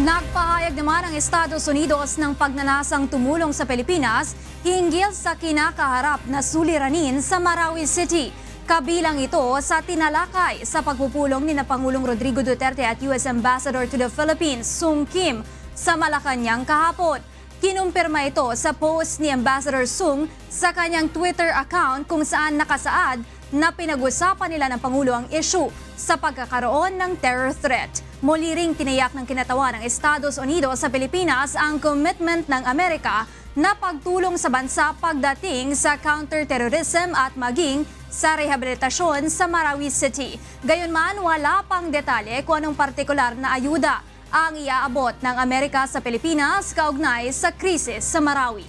Nagpahayag naman ang Estados Unidos ng pagnanasang tumulong sa Pilipinas hinggil sa kinakaharap na suliranin sa Marawi City. Kabilang ito sa tinalakay sa pagpupulong ni Pangulong Rodrigo Duterte at US Ambassador to the Philippines, Sung Kim, sa Malacanang kahapon. Kinumpirma ito sa post ni Ambassador Sung sa kanyang Twitter account kung saan nakasaad na pinag-usapan nila ng Pangulo ang issue sa pagkakaroon ng terror threat. Muli ring tinayak ng kinatawan ng Estados Unidos sa Pilipinas ang commitment ng Amerika na pagtulong sa bansa pagdating sa counterterrorism at maging sa rehabilitasyon sa Marawi City. Gayunman, wala pang detalye kung anong partikular na ayuda ang iaabot ng Amerika sa Pilipinas kaugnay sa krisis sa Marawi.